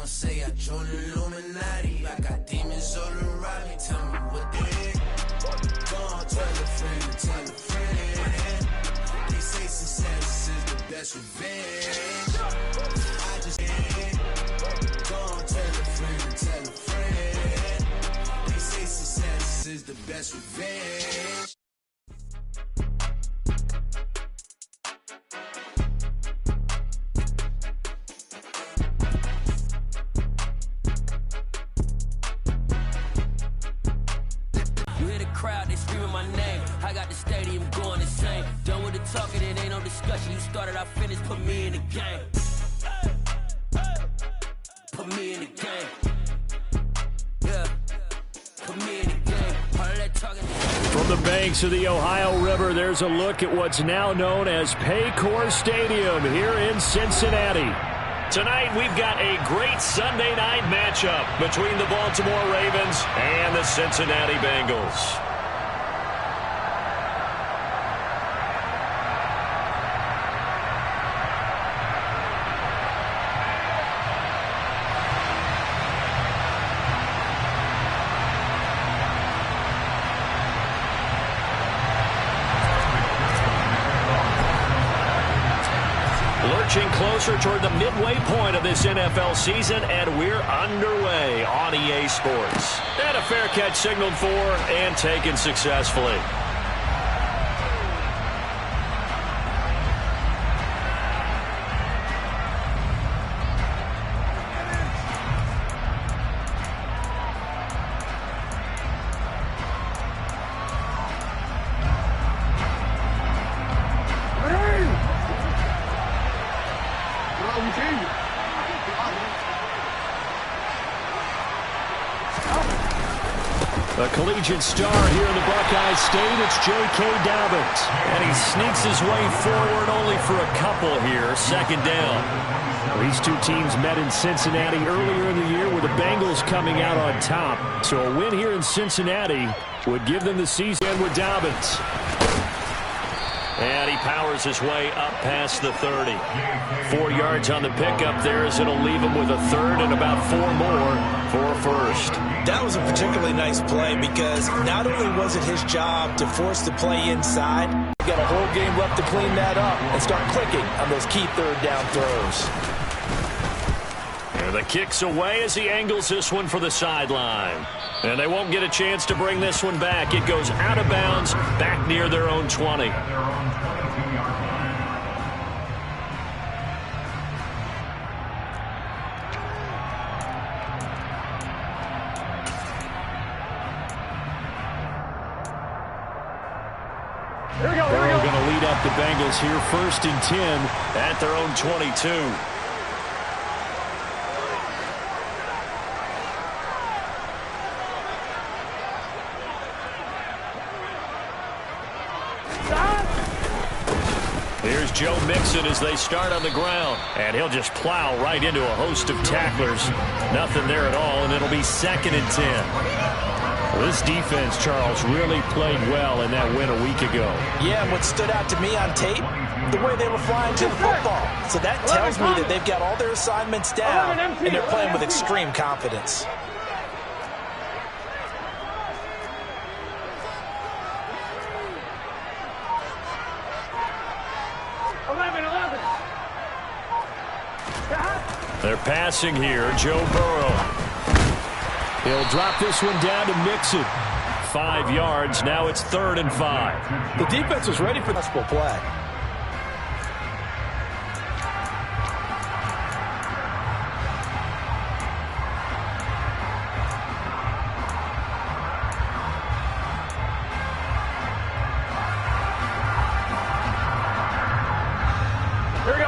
gon' say I joined the Illuminati. I got demons all around me, tell me what they is. Go on, tell a friend, tell a friend. They say success is the best revenge. I just go on, tell a friend, tell a friend. They say success is the best revenge. Crowd, they screaming my name. I got the stadium going insane. Done with the talking, it ain't no discussion. You started, I finished, put me in the game. Put me in the game. Yeah, put me in the game. All of that talking. From the banks of the Ohio River, there's a look at what's now known as Paycor Stadium here in Cincinnati. Tonight, we've got a great Sunday night matchup between the Baltimore Ravens and the Cincinnati Bengals. Lurching closer toward the midway point of this NFL season, and we're underway on EA Sports. And a fair catch signaled for and taken successfully. A collegiate star here in the Buckeye State, it's J.K. Dobbins. And he sneaks his way forward only for a couple here, second down. These two teams met in Cincinnati earlier in the year with the Bengals coming out on top. So a win here in Cincinnati would give them the season with Dobbins. And he powers his way up past the 30. 4 yards on the pickup there as it'll leave him with a third and about 4 more for a first. That was a particularly nice play because not only was it his job to force the play inside, he got a whole game left to clean that up and start clicking on those key third down throws. And the kick's away as he angles this one for the sideline. And they won't get a chance to bring this one back. It goes out of bounds back near their own 20. Burrow going to lead up the Bengals here, 1st and 10 at their own 22. Here's Joe Mixon as they start on the ground. And he'll just plow right into a host of tacklers. Nothing there at all, and it'll be 2nd and 10. This defense, Charles, really played well in that win a week ago. Yeah, and what stood out to me on tape, the way they were flying to the football. So that tells me that they've got all their assignments down, and they're playing with extreme confidence. They're passing here, Joe Burrow. He'll drop this one down to Mixon. 5 yards, now it's 3rd and 5. The defense was ready for this play.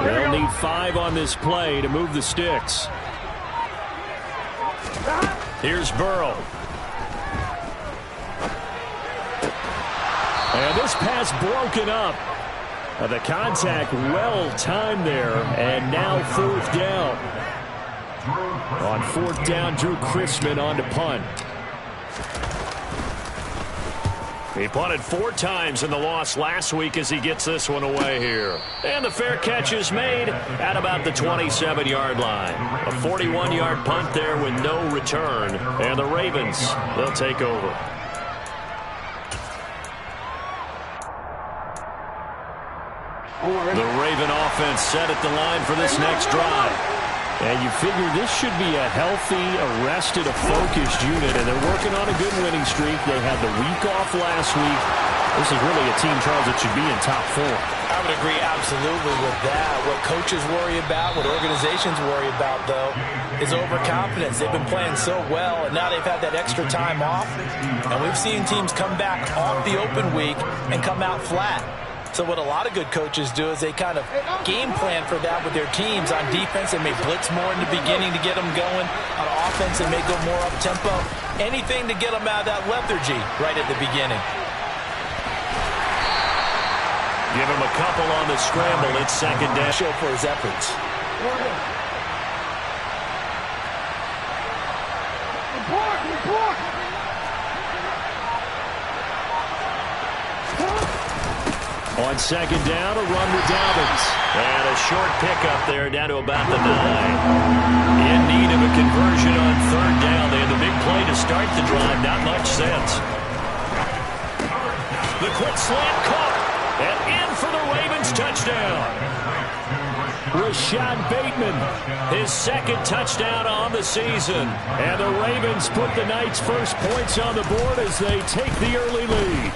They'll need 5 on this play to move the sticks. Here's Burrow. And this pass broken up. The contact well timed there, and now 4th down. On 4th down, Drew Chrisman on to punt. He punted 4 times in the loss last week as he gets this one away here. And the fair catch is made at about the 27-yard line. A 41-yard punt there with no return. And the Ravens, they'll take over. The Raven offense set at the line for this next drive. And you figure this should be a healthy, arrested, a focused unit, and they're working on a good winning streak. They had the week off last week. This is really a team, Charles, that should be in top 4. I would agree absolutely with that. What coaches worry about, what organizations worry about, though, is overconfidence. They've been playing so well, and now they've had that extra time off. And we've seen teams come back off the open week and come out flat. So what a lot of good coaches do is they kind of game plan for that with their teams. On defense, they may blitz more in the beginning to get them going. On offense, they may go more up-tempo. Anything to get them out of that lethargy right at the beginning. Give him a couple on the scramble. It's second down. Show for his efforts. On second down, a run with Dobbins. And a short pickup there down to about the 9. In need of a conversion on third down. They had the big play to start the drive. Not much sense. The quick slant caught. And in for the Ravens touchdown. Rashad Bateman, his second touchdown on the season. And the Ravens put the Knights' first points on the board as they take the early lead.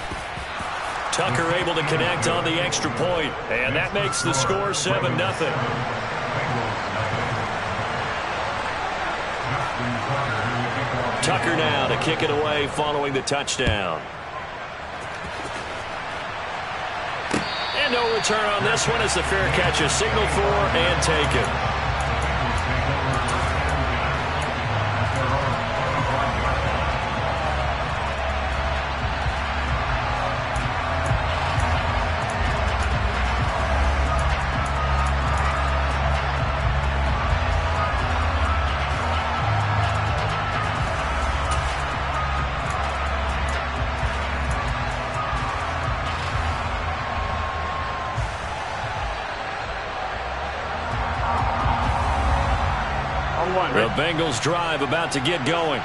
Tucker able to connect on the extra point, and that makes the score 7-0. Tucker now to kick it away following the touchdown. And no return on this one as the fair catch is signaled for and taken. The Bengals drive about to get going.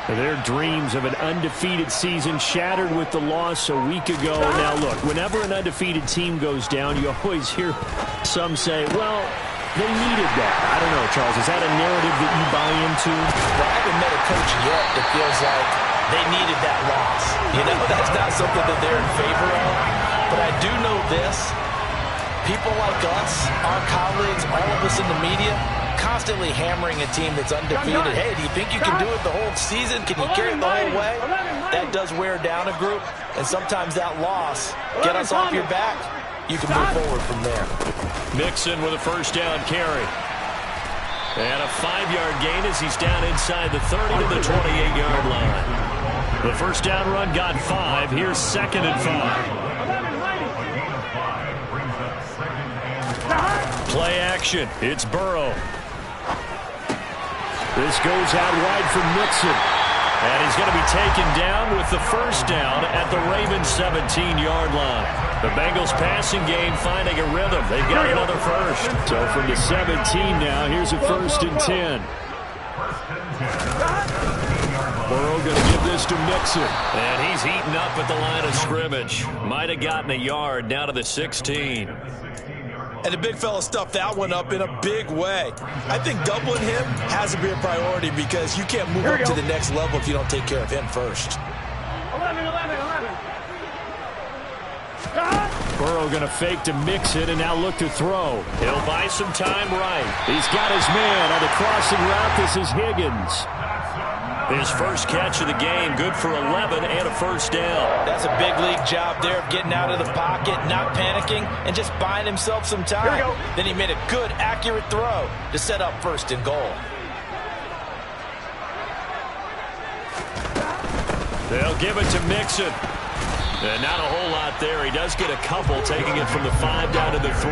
Their dreams of an undefeated season shattered with the loss a week ago. Now, look, whenever an undefeated team goes down, you always hear some say, well, they needed that. I don't know, Charles. Is that a narrative that you buy into? Well, I haven't met a coach yet that feels like they needed that loss. You know, that's not something that they're in favor of. But I do know this. People like us, our colleagues, all of us in the media, constantly hammering a team that's undefeated. Hey, do you think you can do it the whole season? Can you carry it the whole way? That does wear down a group, and sometimes that loss, get us off your back, you can move forward from there. Mixon with a first down carry. And a 5-yard gain as he's down inside the 30 to the 28-yard line. The first down run got 5. Here's 2nd and 5. Play action. It's Burrow. This goes out wide for Mixon. And he's going to be taken down with the first down at the Ravens' 17-yard line. The Bengals passing game finding a rhythm. They've got another first. So from the 17 now, here's a 1st and 10. Burrow going to give this to Mixon. And he's heating up at the line of scrimmage. Might have gotten a yard down to the 16. And the big fella stuffed that one up in a big way. I think doubling him has to be a priority because you can't move up to the next level if you don't take care of him first. 11. Burrow going to fake to Mixon and now look to throw. He'll buy some time right. He's got his man on the crossing route. This is Higgins. His first catch of the game, good for 11 and a first down. That's a big league job there of getting out of the pocket, not panicking, and just buying himself some time. Then he made a good, accurate throw to set up 1st and goal. They'll give it to Mixon. And not a whole lot there. He does get a couple, taking it from the 5 down to the 3.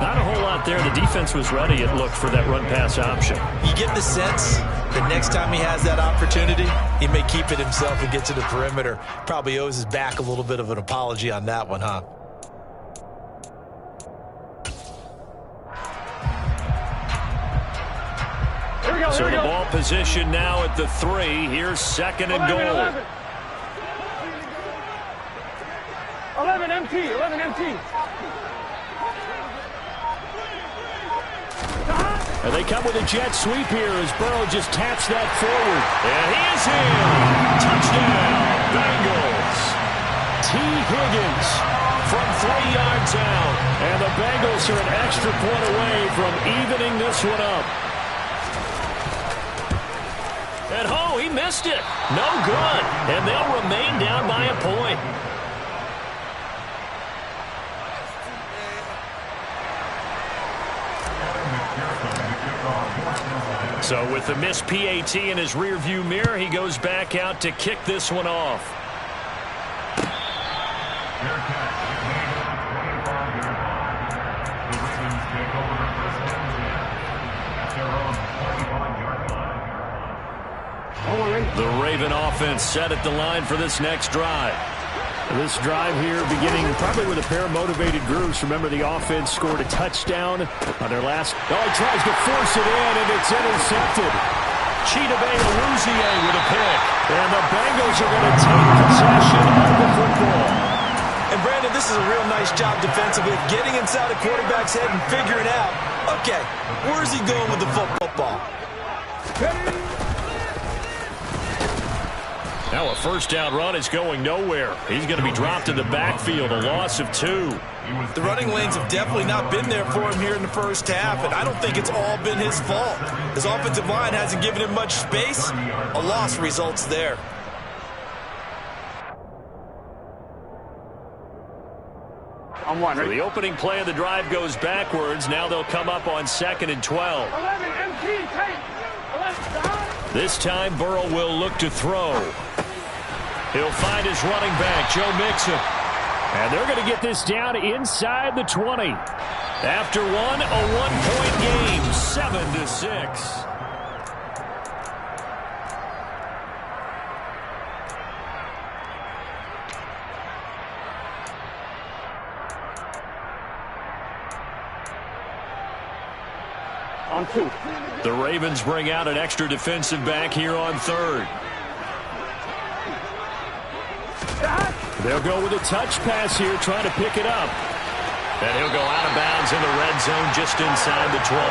Not a whole lot there. The defense was ready, it looked, for that run-pass option. You get the sense that next time he has that opportunity, he may keep it himself and get to the perimeter. Probably owes his back a little bit of an apology on that one, huh? So the ball position now at the 3. Here's second and goal. 11 MT. And they come with a jet sweep here as Burrow just taps that forward. And he is in. Touchdown, Bengals. T. Higgins from 3 yards out. And the Bengals are an extra point away from evening this one up. And he missed it. No good. And they'll remain down by a point. So with the missed PAT in his rearview mirror, he goes back out to kick this one off. The Raven offense set at the line for this next drive. This drive here beginning probably with a pair of motivated groups. Remember, the offense scored a touchdown on their last. Oh, he tries to force it in, and it's intercepted. Chidobe Awuzie with a pick. And the Bengals are going to take possession of the football. And, Brandon, this is a real nice job defensively, getting inside the quarterback's head and figuring out, okay, where's he going with the football? Now a first down run is going nowhere. He's going to be dropped in the backfield, a loss of 2. The running lanes have definitely not been there for him here in the first half, and I don't think it's all been his fault. His offensive line hasn't given him much space. A loss results there. So the opening play of the drive goes backwards. Now they'll come up on 2nd and 12. 11 MT. This time Burrow will look to throw. He'll find his running back, Joe Mixon. And they're going to get this down inside the 20. After one, a one-point game, 7-6. On 2. The Ravens bring out an extra defensive back here on 3rd. They'll go with a touch pass here, trying to pick it up. And he'll go out of bounds in the red zone just inside the 20.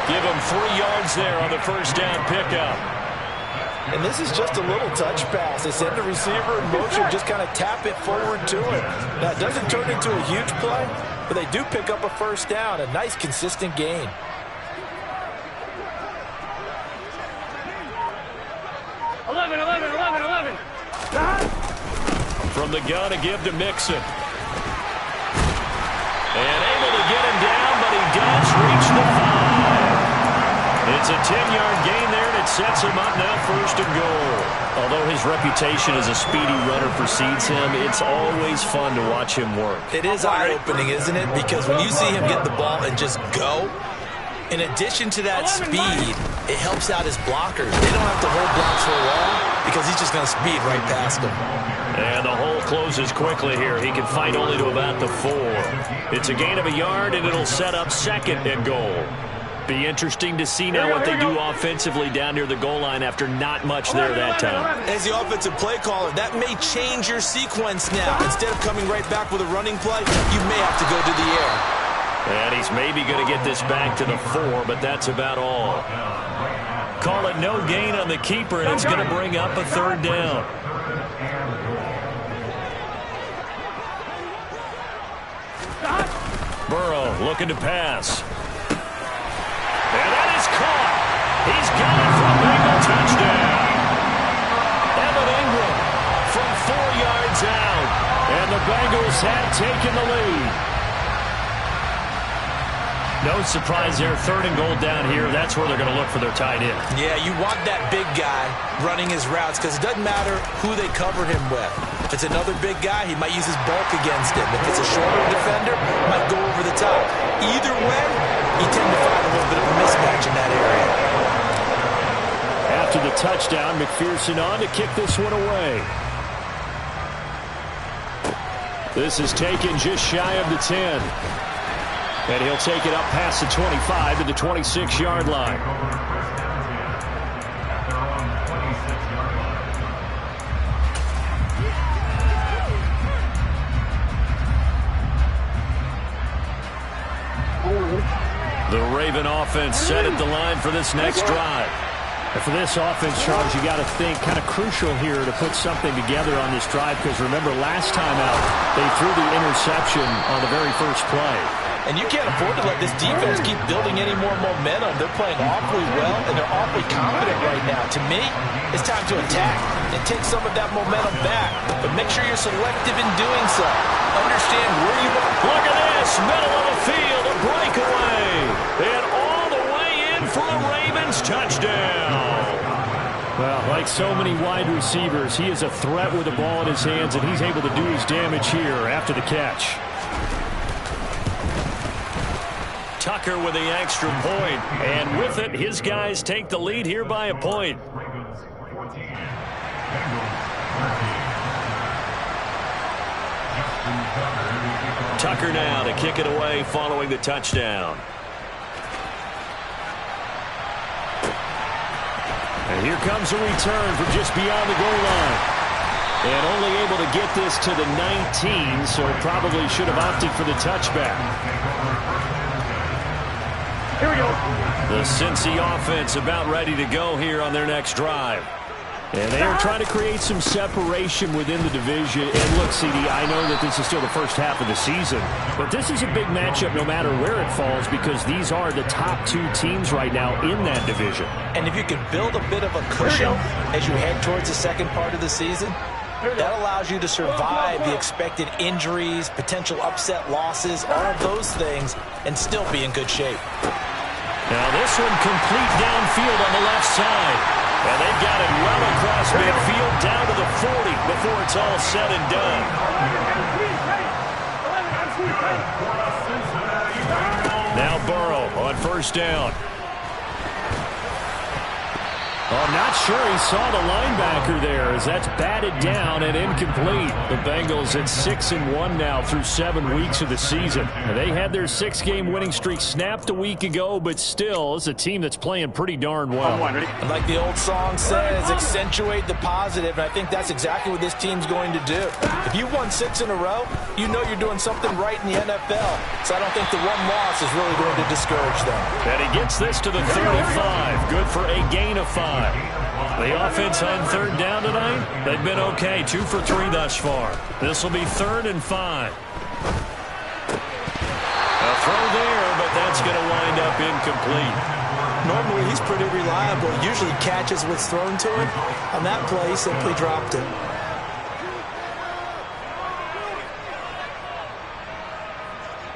Give him 3 yards there on the first down pickup. And this is just a little touch pass. They send the receiver in motion, just kind of tap it forward to him. Now, it doesn't turn into a huge play, but they do pick up a first down, a nice, consistent gain. From the gun, a give to Mixon. And able to get him down, but he does reach the 5. It's a 10-yard gain there, and it sets him up now 1st and goal. Although his reputation as a speedy runner precedes him, it's always fun to watch him work. It is eye-opening, isn't it? Because when you see him get the ball and just go, in addition to that speed, it helps out his blockers. They don't have to hold blocks for long because he's just going to speed right past them. And the hole closes quickly here. He can fight only to about the 4. It's a gain of a yard, and it'll set up 2nd and goal. Be interesting to see now what they do offensively down near the goal line after not much there that time. As the offensive play caller, that may change your sequence now. Instead of coming right back with a running play, you may have to go to the air. And he's maybe going to get this back to the 4, but that's about all. Call it no gain on the keeper, and it's going to bring up a 3rd down. Burrow looking to pass. And that is caught. He's got it for a Bengal touchdown. Evan Ingram from 4 yards out. And the Bengals have taken the lead. No surprise there. 3rd and goal down here. That's where they're going to look for their tight end. Yeah, you want that big guy running his routes because it doesn't matter who they cover him with. If it's another big guy, he might use his bulk against him. If it's a shorter defender, he might go over the top. Either way, you tend to find a little bit of a mismatch in that area. After the touchdown, McPherson on to kick this one away. This is taken just shy of the 10. And he'll take it up past the 25 to the 26-yard line. The Raven offense set at the line for this next drive. And for this offense, Charles, you got to think kind of crucial here to put something together on this drive because remember last time out they threw the interception on the very first play. And you can't afford to let this defense keep building any more momentum. They're playing awfully well, and they're awfully confident right now. To me, it's time to attack and take some of that momentum back. But make sure you're selective in doing so. Understand where you want. Look at this, middle of the field, a breakaway. And all the way in for a Ravens touchdown. Well, like so many wide receivers, he is a threat with the ball in his hands, and he's able to do his damage here after the catch. Tucker with the extra point, and with it, his guys take the lead here by a point. Tucker now to kick it away following the touchdown. And here comes a return from just beyond the goal line. And only able to get this to the 19, so probably should have opted for the touchback. Here we go. The Cincy offense about ready to go here on their next drive. And they are trying to create some separation within the division. And look, CD, I know that this is still the first half of the season, but this is a big matchup no matter where it falls because these are the top 2 teams right now in that division. And if you can build a bit of a cushion as you head towards the second part of the season, that allows you to survive the expected injuries, potential upset losses, all of those things, and still be in good shape. Now this one complete downfield on the left side. And they've got it well across midfield down to the 40 before it's all said and done. Now Burrow on first down. I'm not sure he saw the linebacker there as that's batted down and incomplete. The Bengals at 6-1 now through 7 weeks of the season. They had their 6-game winning streak snapped a week ago, but still, it's a team that's playing pretty darn well. And like the old song says, accentuate the positive, and I think that's exactly what this team's going to do. If you won 6 in a row, you know you're doing something right in the NFL. So I don't think the one loss is really going to discourage them. And he gets this to the 35. Good for a gain of 5. The offense on third down tonight, they've been okay. 2 for 3 thus far. This will be 3rd and 5. A throw there, but that's going to wind up incomplete. Normally, he's pretty reliable. Usually catches what's thrown to him. On that play, he simply dropped it.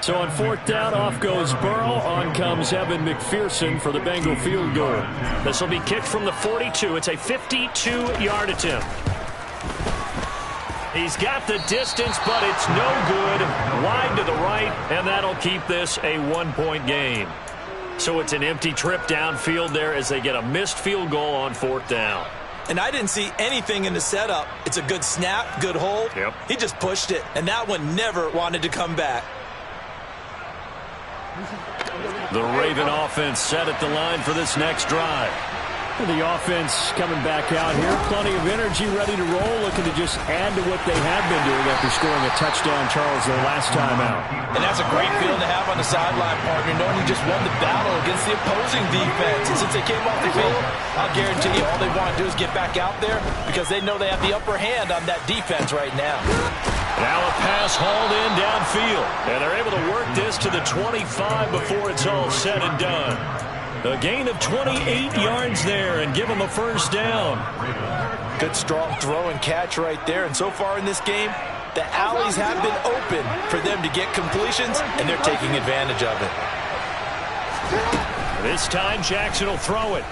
So on 4th down, off goes Burrow. On comes Evan McPherson for the Bengal field goal. This will be kicked from the 42. It's a 52-yard attempt. He's got the distance, but it's no good. Wide to the right, and that'll keep this a 1-point game. So it's an empty trip downfield there as they get a missed field goal on 4th down. And I didn't see anything in the setup. It's a good snap, good hold. Yep. He just pushed it, and that one never wanted to come back. The Raven offense set at the line for this next drive. The offense coming back out here. Plenty of energy, ready to roll, looking to just add to what they have been doing after scoring a touchdown, Charles, their last time out. And that's a great feeling to have on the sideline, partner, knowing you just won the battle against the opposing defense. And since they came off the field, I'll guarantee you all they want to do is get back out there because they know they have the upper hand on that defense right now. Now a pass hauled in downfield. And they're able to work this to the 25 before it's all said and done. A gain of 28 yards there and give them a first down. Good strong throw and catch right there. And so far in this game, the alleys have been open for them to get completions, and they're taking advantage of it. This time Jackson will throw it.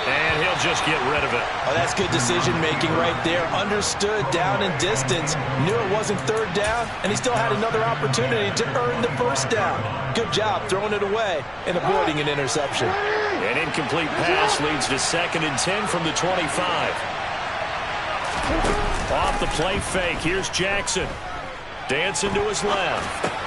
And he'll just get rid of it. Oh, that's good decision-making right there. Understood down and distance. Knew it wasn't third down, and he still had another opportunity to earn the first down. Good job throwing it away and avoiding an interception. An incomplete pass leads to 2nd and 10 from the 25. Off the play fake. Here's Jackson. Dancing to his left.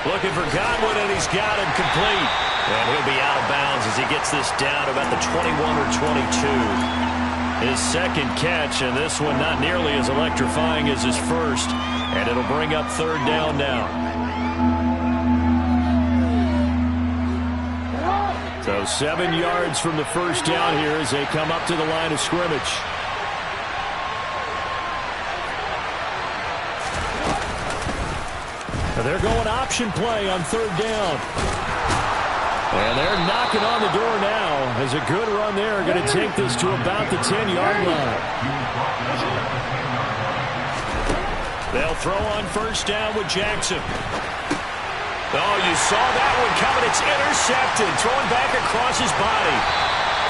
Looking for Godwin, and he's got him complete. And he'll be out of bounds as he gets this down about the 21 or 22. His second catch, and this one not nearly as electrifying as his first. And it'll bring up 3rd down now. So 7 yards from the first down here as they come up to the line of scrimmage. They're going option play on 3rd down. And they're knocking on the door now as a good run there. Going to take this to about the 10-yard line. They'll throw on 1st down with Jackson. Oh, you saw that one coming. It's intercepted. Throwing back across his body.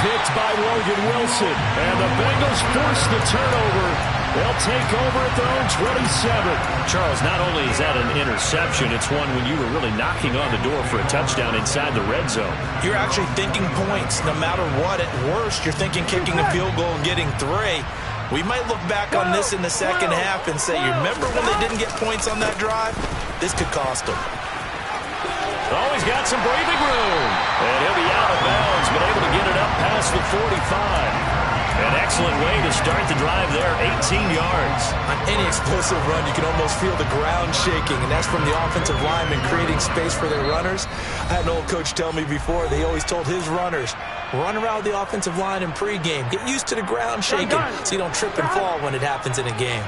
Picked by Logan Wilson. And the Bengals force the turnover. They'll take over at their own 27. Charles, not only is that an interception, it's one when you were really knocking on the door for a touchdown inside the red zone. You're actually thinking points. No matter what, at worst, you're thinking kicking a field goal and getting 3. We might look back on this in the second half and say, you remember when they didn't get points on that drive? This could cost them. Oh, he's got some breathing room. And he'll be out of bounds, but able to get it up past the 45. An excellent way to start the drive there, 18 yards. On any explosive run, you can almost feel the ground shaking, and that's from the offensive linemen creating space for their runners. I had an old coach tell me before, they always told his runners, run around the offensive line in pregame. Get used to the ground shaking so you don't trip and fall when it happens in a game.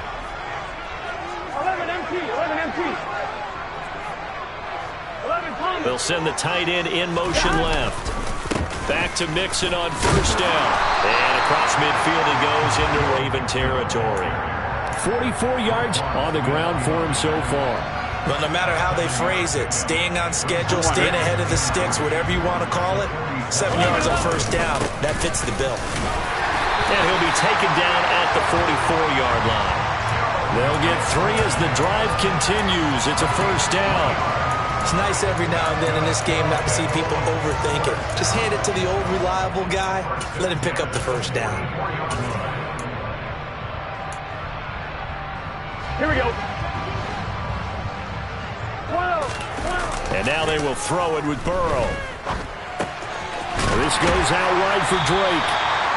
11 empty. 11 Thomas. They'll send the tight end in motion left. Back to Mixon on 1st down. And across midfield he goes into Raven territory. 44 yards on the ground for him so far. But no matter how they phrase it, staying on schedule, staying ahead of the sticks, whatever you want to call it, 7 yards on 1st down, that fits the bill. And he'll be taken down at the 44-yard line. They'll get 3 as the drive continues. It's a 1st down. It's nice every now and then in this game not to see people overthink it. Just hand it to the old reliable guy. Let him pick up the 1st down. Here we go. 12. And now they will throw it with Burrow. This goes out wide for Drake.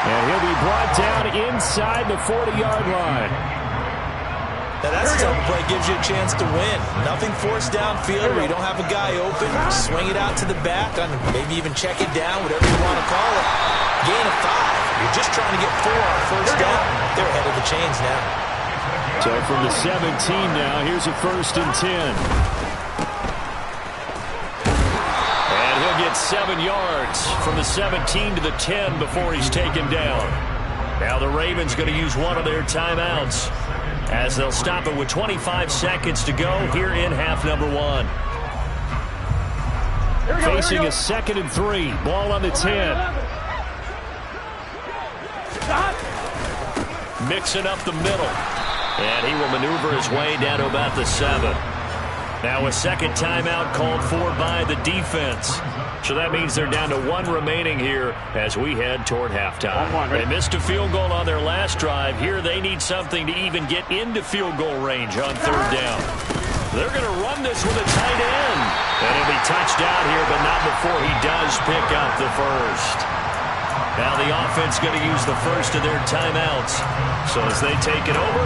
And he'll be brought down inside the 40-yard line. Now that's the type of play gives you a chance to win. Nothing forced downfield where you don't have a guy open. Swing it out to the back, and maybe even check it down, whatever you want to call it. Gain of 5. You're just trying to get 4 on 1st down. They're ahead of the chains now. So from the 17 now, here's a 1st and 10. And he'll get 7 yards from the 17 to the 10 before he's taken down. Now the Ravens going to use one of their timeouts, as they'll stop it with 25 seconds to go here in half number 1. Facing a 2nd and 3. Ball on the 10. Mixing up the middle. And he will maneuver his way down to about the 7. Now a second timeout called for by the defense. So that means they're down to 1 remaining here as we head toward halftime. They missed a field goal on their last drive. Here they need something to even get into field goal range on 3rd down. They're going to run this with a tight end. And he'll be touched out here, but not before he does pick up the 1st. Now the offense going to use the 1st of their timeouts. So as they take it over,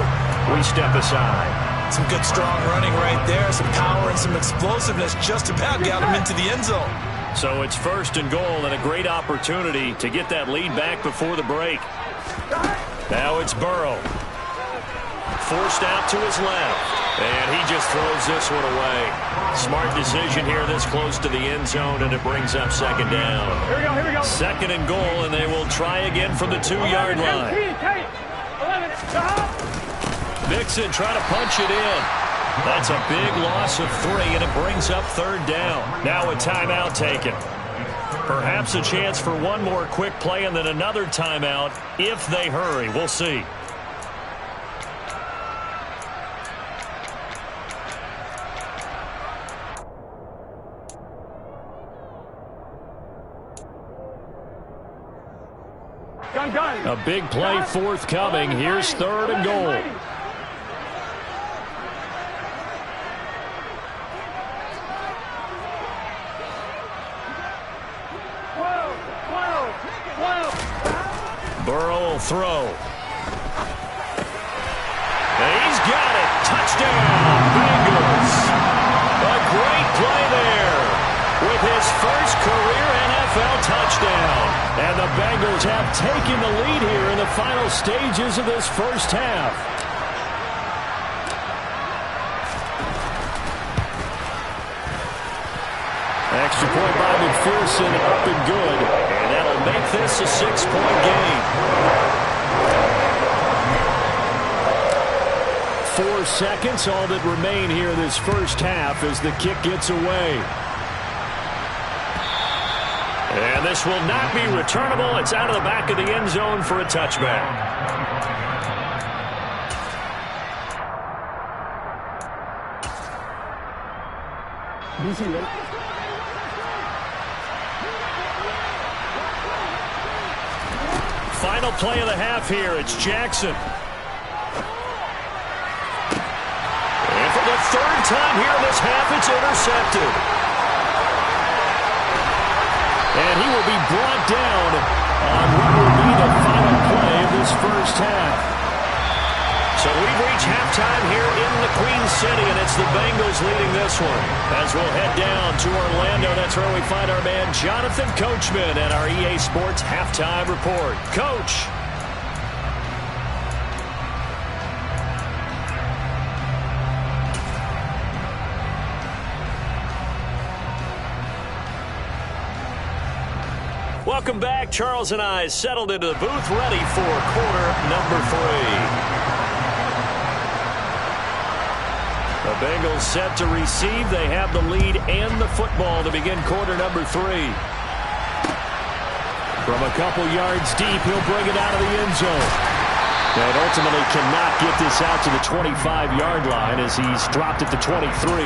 we step aside. Some good strong running right there. Some power and some explosiveness just about got him into the end zone. So it's 1st and goal and a great opportunity to get that lead back before the break. Now it's Burrow. Forced out to his left. And he just throws this one away. Smart decision here this close to the end zone, and it brings up 2nd down. Here we go. 2nd and goal, and they will try again from the 2-yard line. Mixon trying to punch it in. That's a big loss of 3, and it brings up 3rd down. Now a timeout taken. Perhaps a chance for one more quick play and then another timeout if they hurry. We'll see. A big play forthcoming. Here's 3rd and goal. Burrow will throw. And he's got it. Touchdown, Bengals. A great play there with his first career NFL touchdown. And the Bengals have taken the lead here in the final stages of this first half. Extra point by McPherson, up and good. And that'll make this a 6-point game. 4 seconds, all that remain here this first half as the kick gets away. And this will not be returnable. It's out of the back of the end zone for a touchback. Final play of the half here. It's Jackson. And for the 3rd time here in this half, it's intercepted. And he will be brought down on what will be the final play of this first half. So we've reached halftime here in the Queen City, and it's the Bengals leading this one. As we'll head down to Orlando, that's where we find our man Jonathan Coachman at our EA Sports Halftime Report. Coach. Welcome back. Charles and I settled into the booth, ready for quarter number 3. The Bengals set to receive. They have the lead and the football to begin quarter number 3. From a couple yards deep, he'll bring it out of the end zone. And ultimately cannot get this out to the 25-yard line as he's dropped at the 23.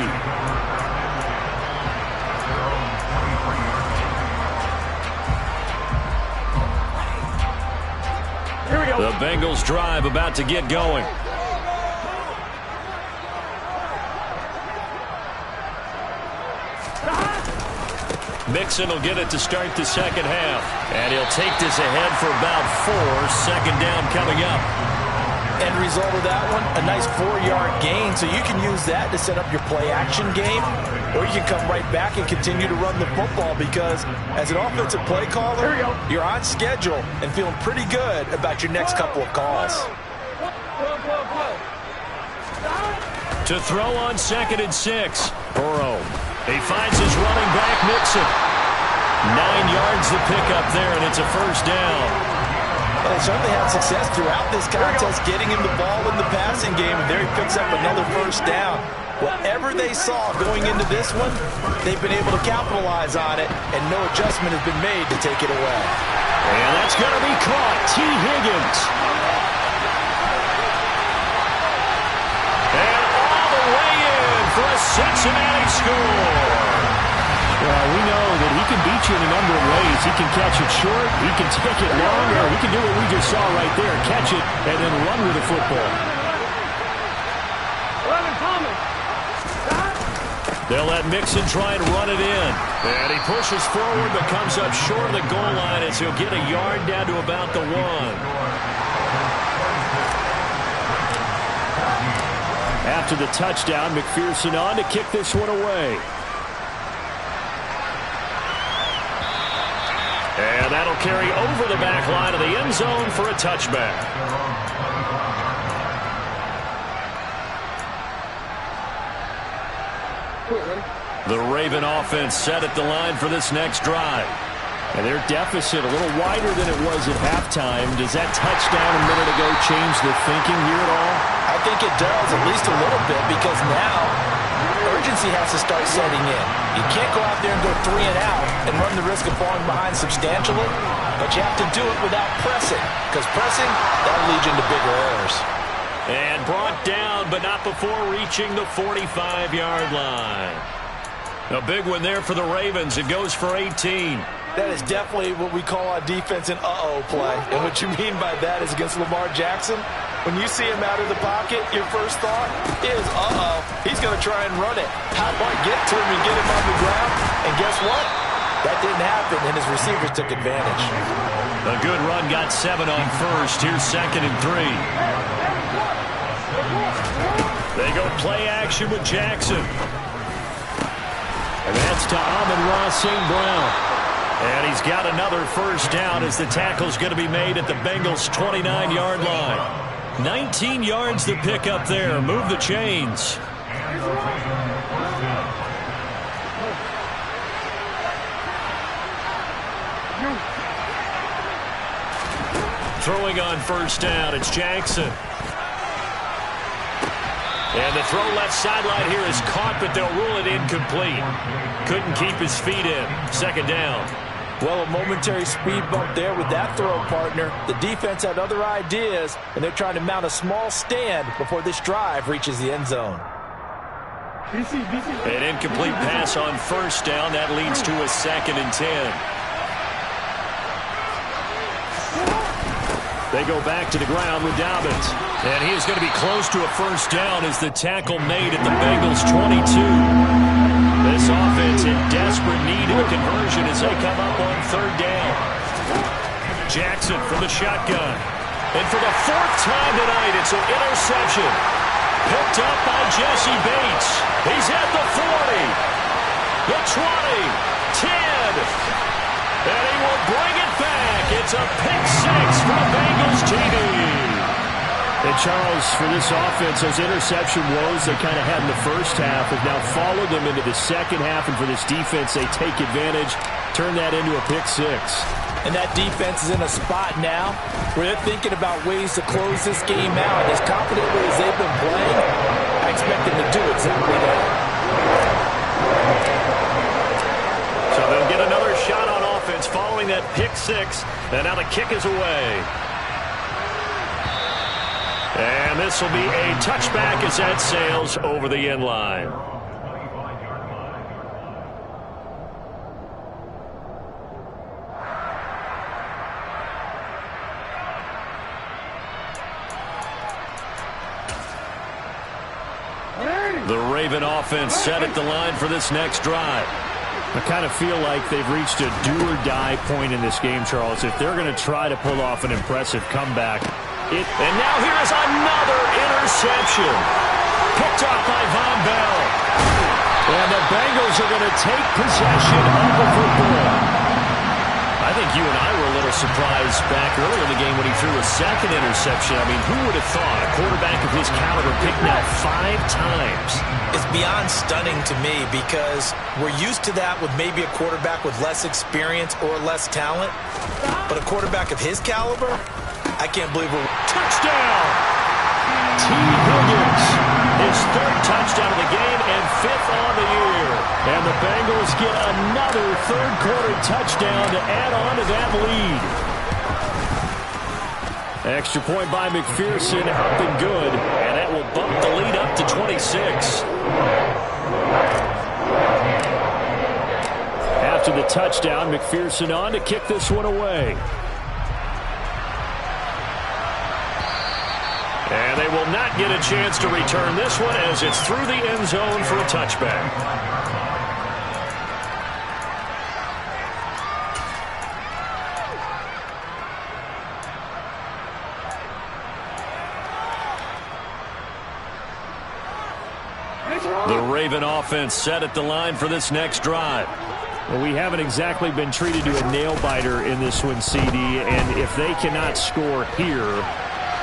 The Bengals drive about to get going. Mixon will get it to start the second half. And he'll take this ahead for about 4. Second down coming up. End result of that one, a nice 4-yard gain. So you can use that to set up your play-action game. Or you can come right back and continue to run the football because as an offensive play caller, you're on schedule and feeling pretty good about your next couple of calls. To throw on 2nd and 6. Burrow. He finds his running back, Mixon. 9 yards to pick up there, and it's a first down. Well, they certainly had success throughout this contest getting him the ball in the passing game, and there he picks up another first down. Whatever they saw going into this one, they've been able to capitalize on it, and no adjustment has been made to take it away. And that's going to be caught. T. Higgins. And all the way in for a Cincinnati score. Well, we know that he can beat you in a number of ways. He can catch it short, he can take it long, or he can do what we just saw right there, catch it and then run with the football. They'll let Mixon try and run it in. And he pushes forward but comes up short of the goal line as he'll get a yard down to about the 1. After the touchdown, McPherson on to kick this one away. And that'll carry over the back line of the end zone for a touchback. The Raven offense set at the line for this next drive. And their deficit a little wider than it was at halftime. Does that touchdown a minute ago change the thinking here at all? I think it does, at least a little bit, because now urgency has to start setting in. You can't go out there and go 3 and out and run the risk of falling behind substantially, but you have to do it without pressing, because pressing, that'll lead you into bigger errors. And brought down, but not before reaching the 45-yard line. A big one there for the Ravens. It goes for 18. That is definitely what we call on defense an uh-oh play. And what you mean by that is against Lamar Jackson, when you see him out of the pocket, your first thought is, uh-oh, he's going to try and run it. How about get to him and get him on the ground? And guess what? That didn't happen, and his receivers took advantage. A good run got 7 on first. Here's 2nd and 3. They go play action with Jackson. And that's to Amon-Ra St. Brown. And he's got another first down as the tackle's going to be made at the Bengals' 29-yard line. 19 yards to pick up there. Move the chains. Throwing on first down, it's Jackson. And the throw left sideline here is caught, but they'll rule it incomplete. Couldn't keep his feet in. 2nd down. Well, a momentary speed bump there with that throw, partner. The defense had other ideas, and they're trying to mount a small stand before this drive reaches the end zone. An incomplete pass on first down. That leads to a 2nd and 10. They go back to the ground with Dobbins. And he is going to be close to a first down as the tackle made at the Bengals' 22. This offense in desperate need of a conversion as they come up on 3rd down. Jackson from the shotgun. And for the 4th time tonight, it's an interception. Picked up by Jesse Bates. He's at the 40. The 20. 10. And he will bring it back. It's a pick 6 for the Bengals TD. And Charles, for this offense, those interception woes they kind of had in the first half have now followed them into the second half. And for this defense, they take advantage, turn that into a pick 6. And that defense is in a spot now where they're thinking about ways to close this game out. As confidently as they've been playing, I expect them to do exactly that. So they'll get another shot on offense following that pick 6. And now the kick is away. And this will be a touchback as that sails over the end line. The Raven offense set at the line for this next drive. I kind of feel like they've reached a do-or-die point in this game, Charles. If they're going to try to pull off an impressive comeback, and now here is another interception. Picked off by Von Bell. And the Bengals are going to take possession of the football. I think you and I were a little surprised back earlier in the game when he threw a 2nd interception. I mean, who would have thought a quarterback of his caliber picked now 5 times? It's beyond stunning to me because we're used to that with maybe a quarterback with less experience or less talent. But a quarterback of his caliber, I can't believe we're... Touchdown! T. Higgins, his 3rd touchdown of the game and 5th on the year. And the Bengals get another 3rd-quarter touchdown to add on to that lead. Extra point by McPherson, up and good. And that will bump the lead up to 26. After the touchdown, McPherson on to kick this one away. And they will not get a chance to return this one as it's through the end zone for a touchback. The Raven offense set at the line for this next drive. Well, we haven't exactly been treated to a nail-biter in this one, CD, and if they cannot score here,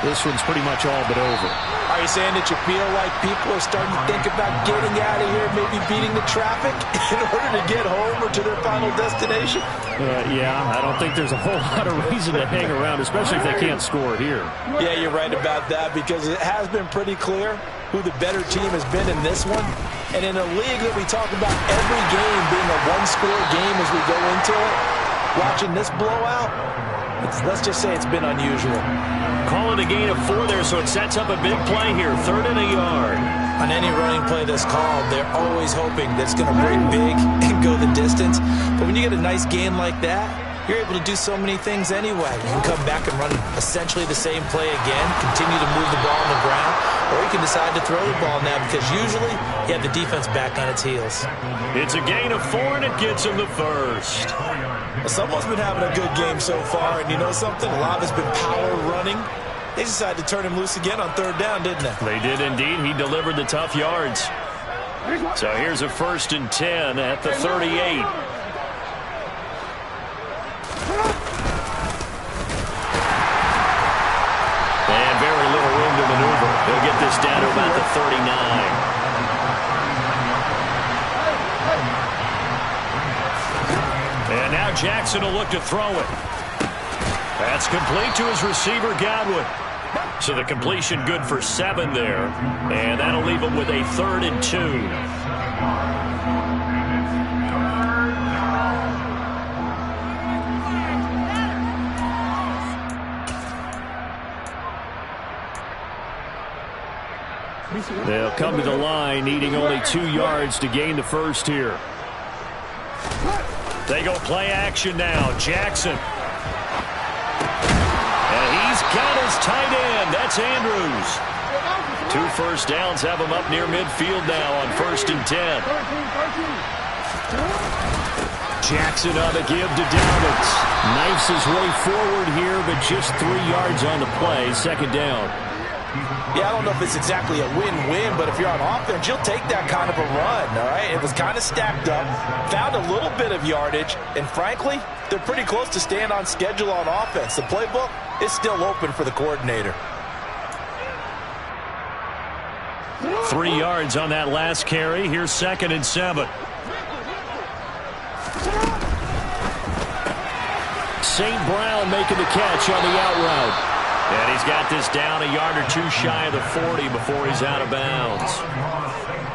this one's pretty much all but over. I Are you saying that you feel like people are starting to think about getting out of here, maybe beating the traffic in order to get home or to their final destination? Yeah, I don't think there's a whole lot of reason to hang around, especially if they can't score here. Yeah, you're right about that because it has been pretty clear who the better team has been in this one. And in a league that we talk about every game being a one-score game as we go into it, watching this blowout, let's just say it's been unusual. Call it a gain of 4 there, so it sets up a big play here. 3rd and a yard. On any running play that's called, they're always hoping that it's going to break big and go the distance. But when you get a nice gain like that, you're able to do so many things anyway. You can come back and run essentially the same play again, continue to move the ball on the ground, or you can decide to throw the ball now because usually you have the defense back on its heels. It's a gain of 4, and it gets him the first. Well, someone's been having a good game so far, and you know something? A lot has been power running. They decided to turn him loose again on 3rd down, didn't they? They did indeed. He delivered the tough yards. So here's a 1st and 10 at the 38. And very little room to maneuver. They'll get this down to about the 39. And now Jackson will look to throw it. That's complete to his receiver, Godwin. So the completion good for 7 there. And that'll leave him with a 3rd and 2. They'll come to the line, needing only 2 yards to gain the first here. They go play action now. Jackson. And he's got his tight end. That's Andrews. 2 first downs have him up near midfield now on 1st and 10. Jackson on the give to Dobbins. Knifes his way forward here, but just 3 yards on the play. 2nd down. Yeah, I don't know if it's exactly a win-win, but if you're on offense, you'll take that kind of a run, all right? It was kind of stacked up, found a little bit of yardage, and frankly, they're pretty close to staying on schedule on offense. The playbook is still open for the coordinator. 3 yards on that last carry. Here's 2nd and 7. St. Brown making the catch on the out route. And he's got this down a yard or 2 shy of the 40 before he's out of bounds.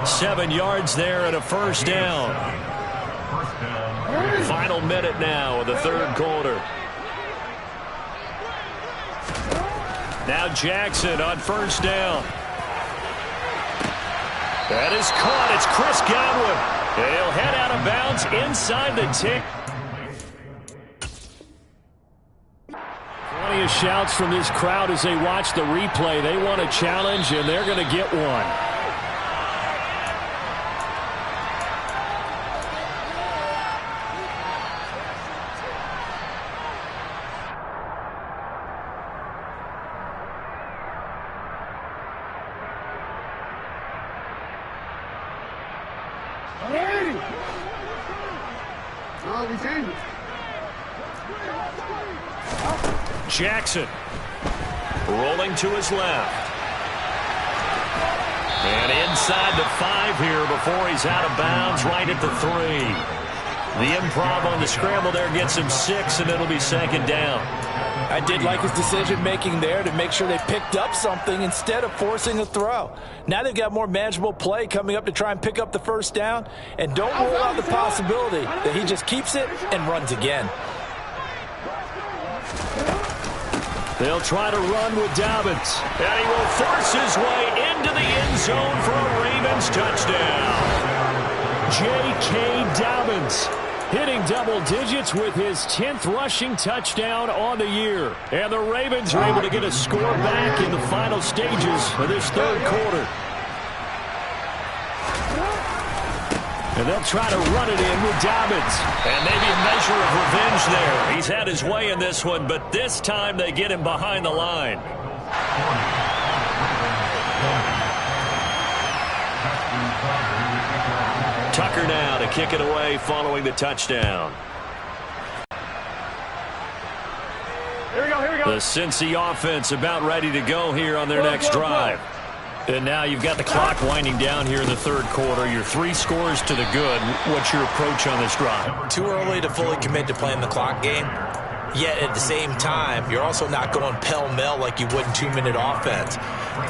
7 yards there and a 1st down. Final minute now of the 3rd quarter. Now Jackson on 1st down. That is caught. It's Chris Godwin. And he'll head out of bounds inside the 10. Plenty of shouts from this crowd as they watch the replay. They want a challenge, and they're going to get one. Jackson rolling to his left. And inside the 5 here before he's out of bounds, right at the 3. The improv on the scramble there gets him 6, and it'll be 2nd down. I did like his decision-making there to make sure they picked up something instead of forcing a throw. Now they've got more manageable play coming up to try and pick up the 1st down, and don't rule out the possibility that he just keeps it and runs again. They'll try to run with Dobbins. And he will force his way into the end zone for a Ravens touchdown. J.K. Dobbins hitting double digits with his 10th rushing touchdown on the year. And the Ravens are able to get a score back in the final stages of this 3rd quarter. And they'll try to run it in with Dobbins. And maybe a measure of revenge there. He's had his way in this one, but this time they get him behind the line. Tucker now to kick it away following the touchdown. Here we go, here we go. The Cincy offense about ready to go here on their next drive. And now you've got the clock winding down here in the third quarter. Your 3 scores to the good. What's your approach on this drive? Too early to fully commit to playing the clock game. Yet at the same time, you're also not going pell-mell like you would in 2-minute offense.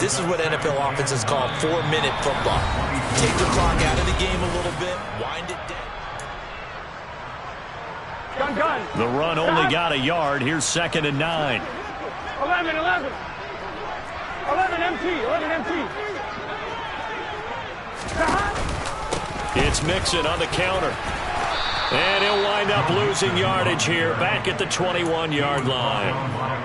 This is what NFL offenses call 4-minute football. Take the clock out of the game a little bit, wind it down. Gun. The run only got a yard. Here's 2nd and 9. 11 MT. It's Mixon on the counter. And he'll wind up losing yardage here back at the 21-yard line.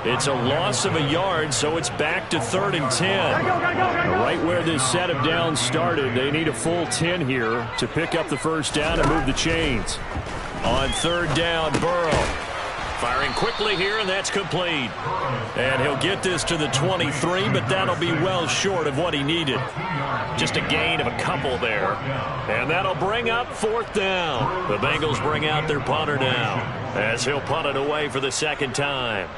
It's a loss of a yard, so it's back to 3rd and 10. Right where this set of downs started, they need a full 10 here to pick up the first down and move the chains. On 3rd down, Burrow. Firing quickly here, and that's complete. And he'll get this to the 23, but that'll be well short of what he needed. Just a gain of a couple there. And that'll bring up 4th down. The Bengals bring out their punter now, as he'll punt it away for the 2nd time.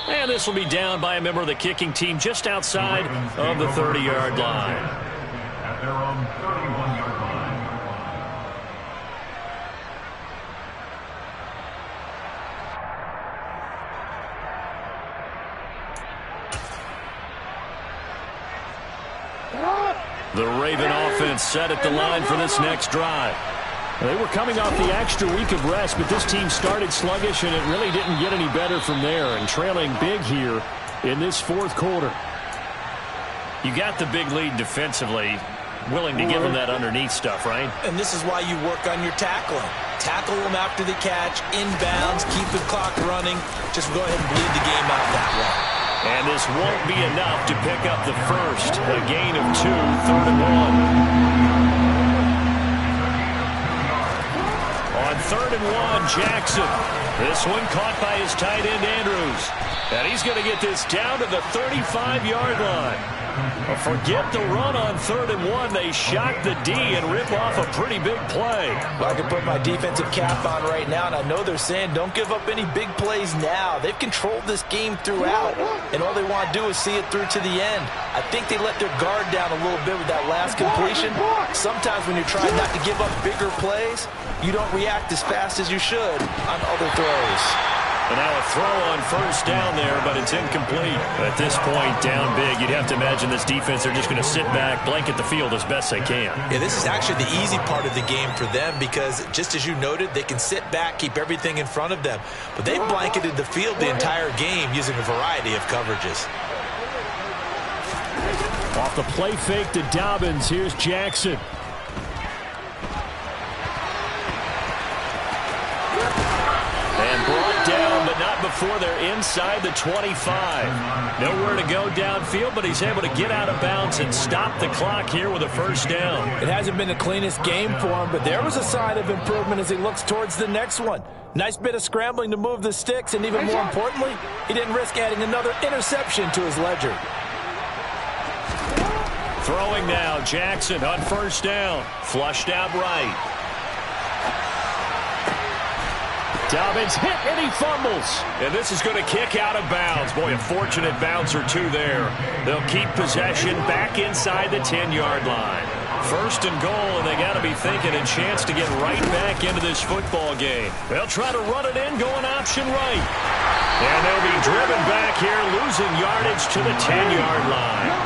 And this will be down by a member of the kicking team just outside of the 30-yard line. At their own 31-yard line. The Raven offense set at the line for this next drive. They were coming off the extra week of rest, but this team started sluggish, and it really didn't get any better from there, and trailing big here in this 4th quarter. You got the big lead defensively, willing to give them that underneath stuff, right? And this is why you work on your tackling. Tackle them after the catch, inbounds, keep the clock running. Just go ahead and bleed the game out that way. And this won't be enough to pick up the first. A gain of 2, 3rd and 1. On 3rd and 1, Jackson. This one caught by his tight end, Andrews. And he's going to get this down to the 35-yard line. Forget the run on 3rd and 1. They shock the D and rip off a pretty big play. Well, I can put my defensive cap on right now, and I know they're saying don't give up any big plays now. They've controlled this game throughout, and all they want to do is see it through to the end. I think they let their guard down a little bit with that last completion. Sometimes when you're trying not to give up bigger plays, you don't react as fast as you should on other throws. And now a throw on 1st down there, but it's incomplete. At this point, down big, you'd have to imagine this defense, they're just going to sit back, blanket the field as best they can. Yeah, this is actually the easy part of the game for them because, just as you noted, they can sit back, keep everything in front of them. But they blanketed the field the entire game using a variety of coverages. Off the play fake to Dobbins, here's Jackson. And brought down, but not before they're inside the 25. Nowhere to go downfield, but he's able to get out of bounds and stop the clock here with a 1st down. It hasn't been the cleanest game for him, but there was a sign of improvement as he looks towards the next one. Nice bit of scrambling to move the sticks, and even more importantly, he didn't risk adding another interception to his ledger. Throwing now, Jackson on 1st down. Flushed out right. Dobbins hit, and he fumbles. And this is going to kick out of bounds. Boy, a fortunate bounce or two there. They'll keep possession back inside the 10-yard line. 1st and goal, and they got to be thinking a chance to get right back into this football game. They'll try to run it in, going option right. And they'll be driven back here, losing yardage to the 10-yard line.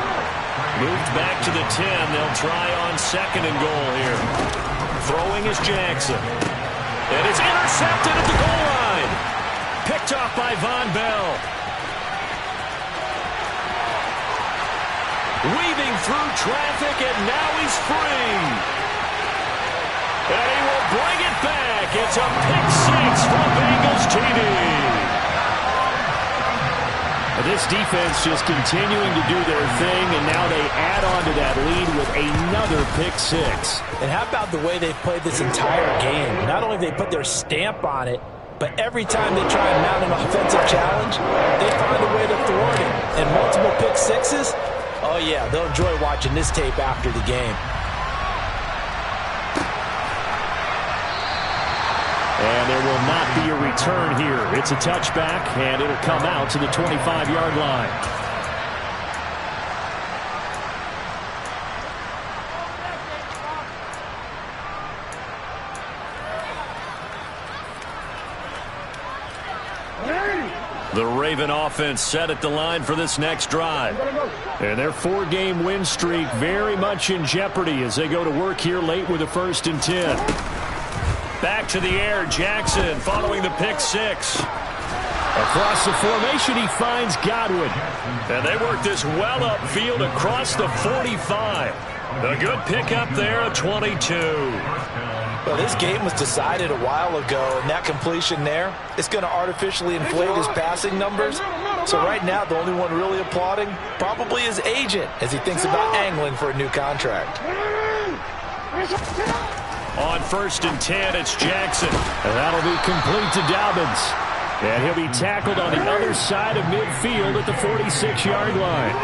Moved back to the 10. They'll try on 2nd and goal here. Throwing is Jackson. And it's intercepted at the goal line. Picked off by Von Bell. Weaving through traffic, and now he's free. And he will bring it back. It's a pick 6 for Bengals TV. This defense just continuing to do their thing, and now they add on to that lead with another pick 6. And how about the way they've played this entire game? Not only have they put their stamp on it, but every time they try and mount an offensive challenge, they find a way to thwart it. And multiple pick 6s, oh yeah, they'll enjoy watching this tape after the game. be a return here. It's a touchback, and it'll come out to the 25-yard line. The Raven offense set at the line for this next drive. And their 4-game win streak very much in jeopardy as they go to work here late with a 1st and 10. Back to the air, Jackson following the pick 6. Across the formation, he finds Godwin. And they work this well upfield across the 45. A good pickup there, a 22. Well, this game was decided a while ago, and that completion there is going to artificially inflate his passing numbers. So right now, the only one really applauding probably his agent as he thinks about angling for a new contract. On 1st and 10, it's Jackson. And that'll be complete to Dobbins. And he'll be tackled on the other side of midfield at the 46-yard line.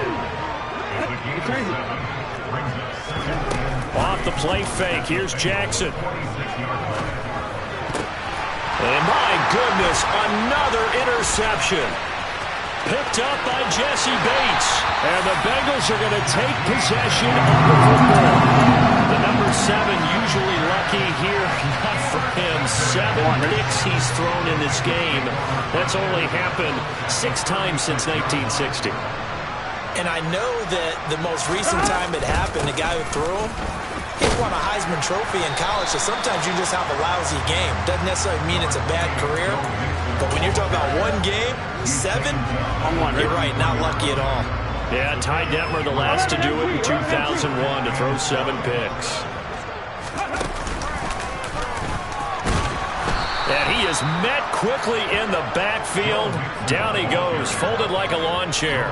Off the play fake, here's Jackson. And my goodness, another interception. Picked up by Jesse Bates. And the Bengals are going to take possession of the football. The number 7 usually lucky here. Not for him. 7 picks he's thrown in this game. That's only happened 6 times since 1960. And I know that the most recent time it happened, the guy who threw him, he won a Heisman Trophy in college, so sometimes you just have a lousy game. Doesn't necessarily mean it's a bad career, but when you're talking about one game, 7, you're right, not lucky at all. Yeah, Ty Detmer, the last to do it in 2001, to throw 7 picks. And he is met quickly in the backfield. Down he goes, folded like a lawn chair.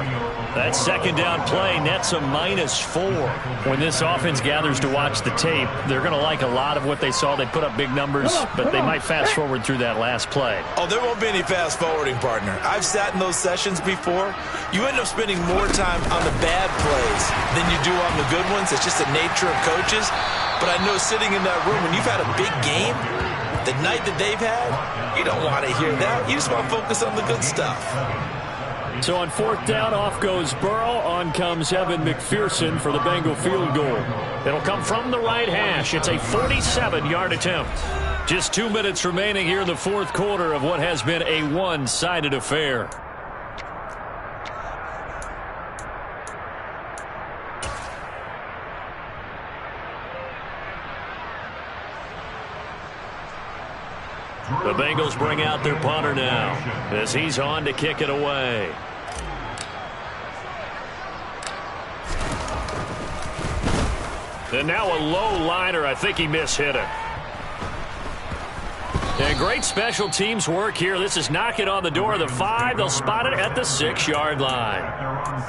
That 2nd down play nets a -4. When this offense gathers to watch the tape, they're going to like a lot of what they saw. They put up big numbers, but they might fast forward through that last play. Oh, there won't be any fast forwarding, partner. I've sat in those sessions before. You end up spending more time on the bad plays than you do on the good ones. It's just the nature of coaches. But I know sitting in that room, when you've had a big game, the night that they've had, you don't want to hear that. You just want to focus on the good stuff. So on 4th down, off goes Burrow. On comes Evan McPherson for the Bengal field goal. It'll come from the right hash. It's a 47-yard attempt. Just 2 minutes remaining here in the 4th quarter of what has been a one-sided affair. The Bengals bring out their punter now as he's on to kick it away. And now a low liner. I think he mishit it. And great special teams work here. This is knocking on the door of the 5. They'll spot it at the 6-yard line.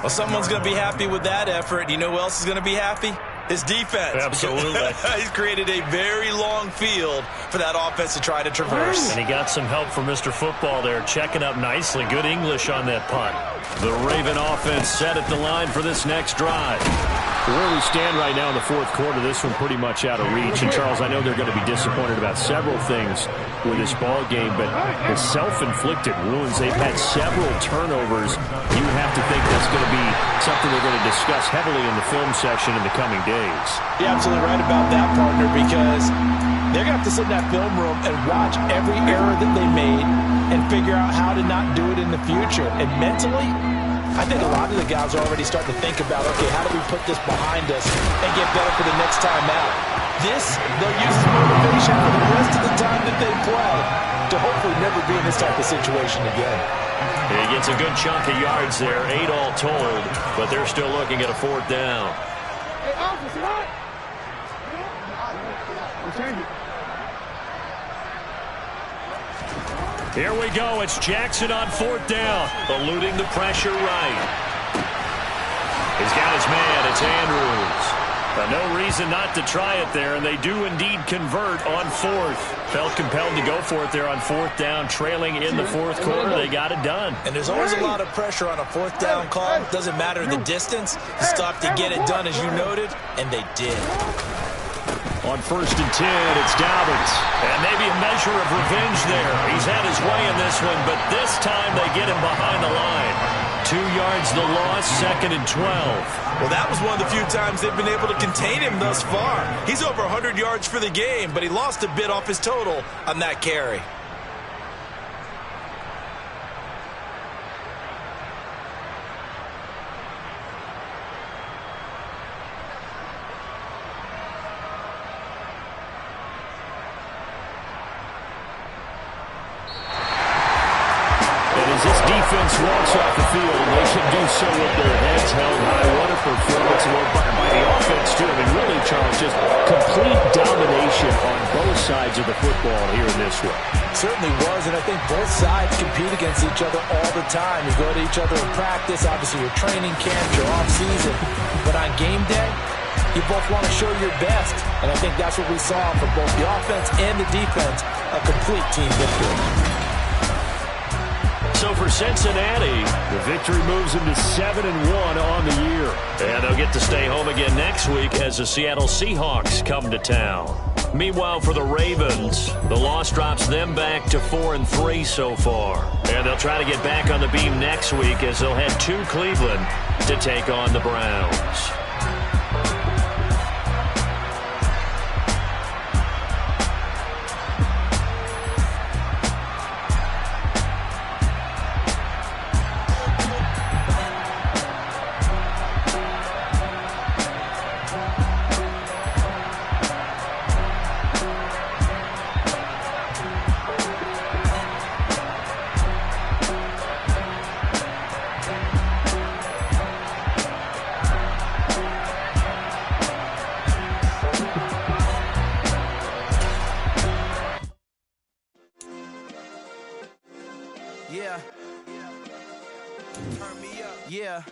Well, someone's going to be happy with that effort. You know who else is going to be happy? His defense. Absolutely. He's created a very long field for that offense to try to traverse. And he got some help from Mr. Football there, checking up nicely. Good English on that punt. The Raven offense set at the line for this next drive. Where we stand right now in the 4th quarter, this one pretty much out of reach. And, Charles, I know they're going to be disappointed about several things with this ball game, but the self-inflicted wounds, they've had several turnovers. You have to think that's going to be something they're going to discuss heavily in the film section in the coming days. You're absolutely right about that, partner, because they're going to have to sit in that film room and watch every error that they made and figure out how to not do it in the future. And mentally, I think a lot of the guys are already starting to think about, okay, how do we put this behind us and get better for the next time out? This, they'll use as motivation for the rest of the time that they play to hopefully never be in this type of situation again. He gets a good chunk of yards there, 8 all told, but they're still looking at a 4th down. Hey, officer, what? I'm changing. Here we go. It's Jackson on 4th down, eluding the pressure right. He's got his man. It's Andrews. No reason not to try it there, and they do indeed convert on 4th. Felt compelled to go for it there on 4th down, trailing in the 4th quarter. They got it done. And there's always a lot of pressure on a 4th down call. Doesn't matter the distance. You still have to get it done, as you noted, and they did. On 1st and 10, it's Dobbins. And maybe a measure of revenge there. He's had his way in this one, but this time they get him behind the line. 2 yards the loss, 2nd and 12. Well, that was one of the few times they've been able to contain him thus far. He's over 100 yards for the game, but he lost a bit off his total on that carry. Defense walks off the field, and they should do so with their heads held high. What a performance by the offense, too. I mean, really, Charles, just complete domination on both sides of the football here in this one. Certainly was, and I think both sides compete against each other all the time. You go to each other in practice, obviously your training camp, your off-season. But on game day, you both want to show your best. And I think that's what we saw from both the offense and the defense, a complete team victory. So for Cincinnati, the victory moves them to 7-1 on the year. And they'll get to stay home again next week as the Seattle Seahawks come to town. Meanwhile, for the Ravens, the loss drops them back to 4-3 so far. And they'll try to get back on the beam next week as they'll head to Cleveland to take on the Browns. Yeah. Turn me up. Yeah.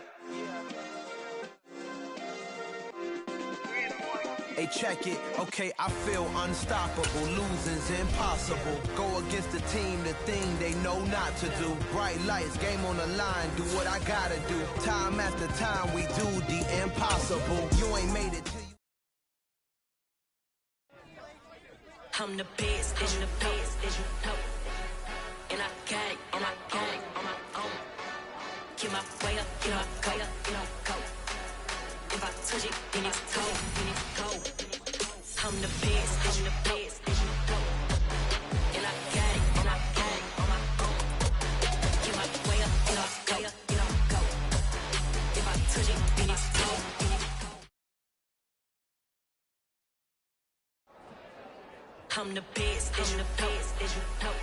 Hey, check it. Okay, I feel unstoppable. Losing's impossible. Go against the team, the thing they know not to do. Bright lights, game on the line. Do what I gotta do. Time after time, we do the impossible. You ain't made it till you. I'm the best, is you the best, is you know. And I got it, and I got it on my own. Get my way up, you know I go, you know I go. If I touch it, then it's cold, then it's cold. I'm the best, is you the best, is you know. And I got it, and I got it on my own. Get my way up, you know I go, you know I go. If I touch it, then it's cold, then it's cold. I'm the best, is you the best, is you know.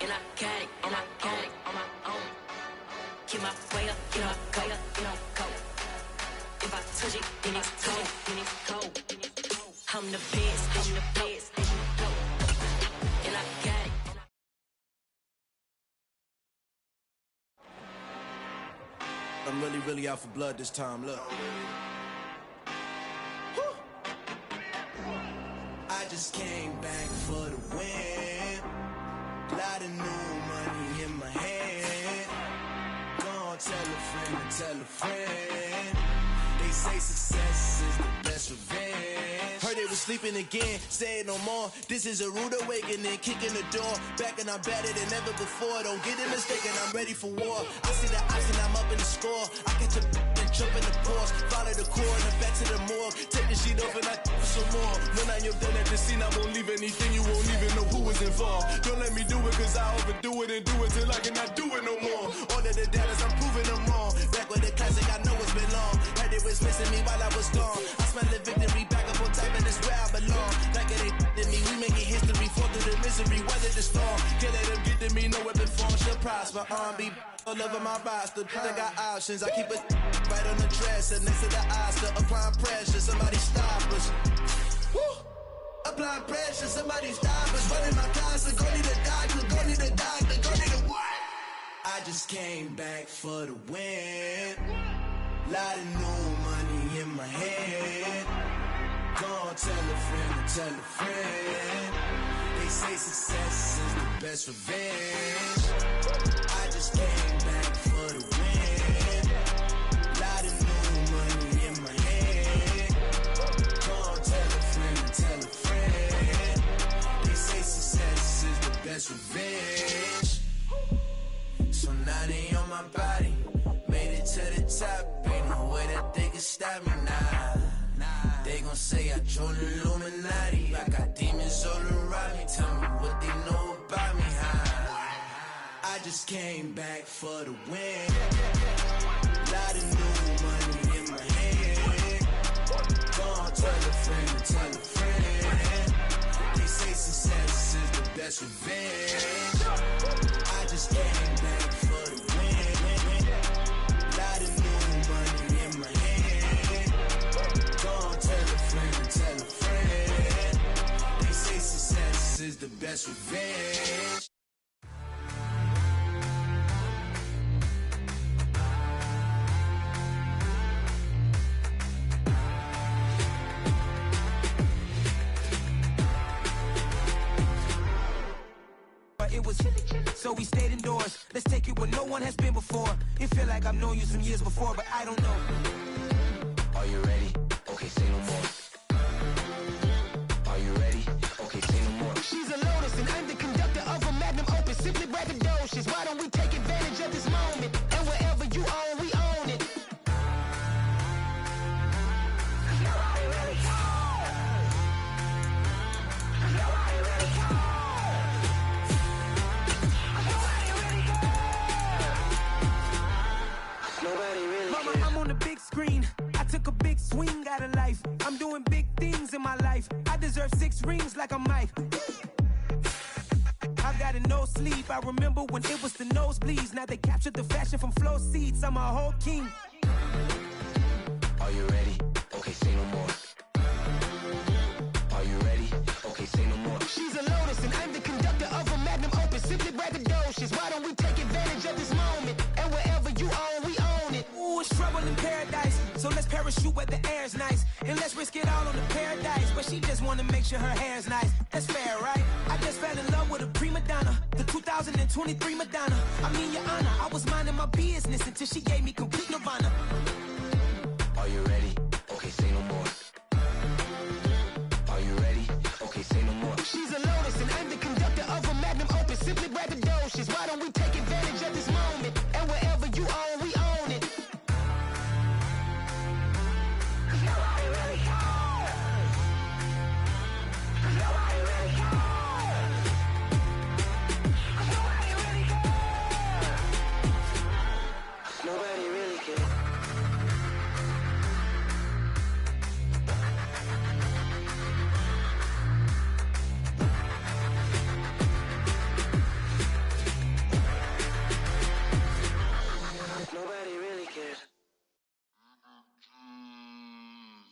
And I got it, and I got it on my own. Get my way up, you know I go, you know I go. If I touch it, then it's cold, then it's cold. I'm the best, is you the best, is you know. And I got it, and I'm really out for blood this time, look. Woo. I just came back for the win. Lot of new money in my hand. Gonna tell a friend and tell a friend. They say success is the best revenge. Heard they was sleeping again, say it no more. This is a rude awakening, kicking the door. Back and I'm better than ever before. Don't get it mistaken, I'm ready for war. I see the option, I'm up in the score. I catch a and jump in the course. Follow the core and then back to the morgue. Take the sheet off and I for some more. When I am done at the scene, I won't leave anything. You won't even know who was involved. Don't let me do it, cause I overdo it and do it till I cannot do it no more. All of the data, I'm proving them wrong. Back with the classic, I know it's been long. Heard it was missing me while I was gone. I smell the victory back up on top, and it's where I belong. Like it ain't to me, we making history. Fall through the misery, weather the storm. Can't let them get to me, no weapon form shall prosper. Be all over my roster. I got options, I keep it right on the dresser. Next to the Oscar, applying pressure. Somebody stop us. Woo! Applying pressure, somebody stop us. Running my closet, go need a doctor, go need a doctor, go need a what? I just came back for the win. Lot of new money in my head. Gonna tell a friend and tell a friend. They say success is the best revenge. I just came back for the win. Lot of new money in my head. Gonna tell a friend and tell gon' say I joined the Illuminati. I got demons all around me. Tell me what they know about me. I just came back for the win. Lot of new money in my hand. Gone tell a friend, tell a friend. They say success is the best revenge. I just came back for the win. Lot of new money in my hand. Gone tell a friend. They say success is the best revenge. It was so we stayed indoors. Let's take it where no one has been before. It feel like I've known you some years before, but I don't know. Are you ready? Okay, say no more. Are you ready? Okay, say no more. She's a lotus and I'm the conductor of a magnum opus. Simply braggadocious. Why don't we take advantage of this moment? And wherever you own, we own it. Mama, I'm on the big screen. I took a big swing out of life. I'm doing big things in my life. I deserve 6 rings like I'm Mike. I've got no sleep. I remember when it was the nosebleeds. Now they captured the fashion from flow seats. I'm a whole king. Are you ready? Okay, say no more. Are you ready? Okay, say no more. She's a lotus and I'm the conductor of a magnum opus. Simply braggadocious. Why don't we take advantage of this moment? And wherever you own, we own it. Ooh, it's trouble in paradise. So let's parachute where the air's nice. And let's risk it all on the paradise. But she just wanna make sure her hair's nice. That's fair, right? I just fell in love with a prima donna. The 2023 Madonna. I mean, your honor, I was minding my business until she gave me complete nirvana. Are you ready?